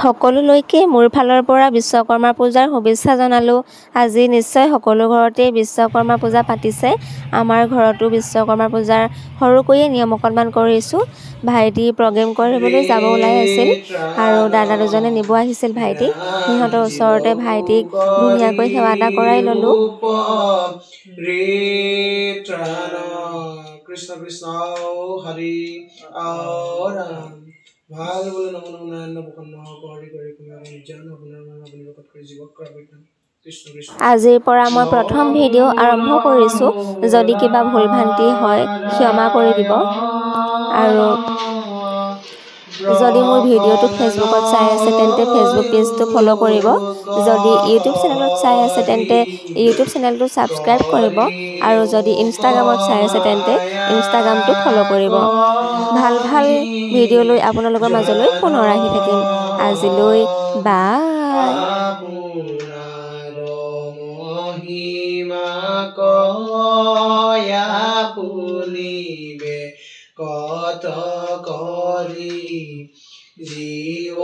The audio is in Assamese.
সকলোলৈকে মোৰ ফালৰ পৰা বিশ্বকৰ্মা পূজাৰ শুভেচ্ছা জনালোঁ। আজি নিশ্চয় সকলো ঘৰতে বিশ্বকৰ্মা পূজা পাতিছে। আমাৰ ঘৰতো বিশ্বকৰ্মা পূজাৰ সৰুকৈয়ে নিয়ম অকণমান কৰিছোঁ। ভাইটি প্ৰগ্ৰেম কৰিবলৈ যাব ওলাই আছিল আৰু দাদা দুজনে নিব আহিছিল ভাইটিক। সিহঁতৰ ওচৰতে ভাইটিক ধুনীয়াকৈ সেৱা এটা কৰাই ল'লোঁ। কৃষ্ণ কৃষ্ণ হৰি ৰাম ভাল বোলে নম নম নাৰায়ণ প্ৰসন্ন হৰি কৰি জ্ঞান আপোনাৰ লগত কৰি জীৱক কৰা কৃষ্ণ কৃষ্ণ। আজিৰ পৰা মই প্ৰথম ভিডিঅ' আৰম্ভ কৰিছোঁ। যদি কিবা ভুল ভ্ৰান্তি হয় ক্ষমা কৰি দিব। আৰু যদি মোৰ ভিডিঅ'টো ফেচবুকত চাই আছে তেন্তে ফেচবুক পেজটো ফ'ল' কৰিব। যদি ইউটিউব চেনেলত চাই আছে তেন্তে ইউটিউব চেনেলটো ছাবস্ক্ৰাইব কৰিব। আৰু যদি ইনষ্টাগ্ৰামত চাই আছে তেন্তে ইনষ্টাগ্ৰামটো ফ'ল' কৰিব। ভাল ভাল ভিডিঅ' লৈ আপোনালোকৰ মাজলৈ পুনৰ আহি থাকিম। আজিলৈ বাই। কত কৰি জীৱ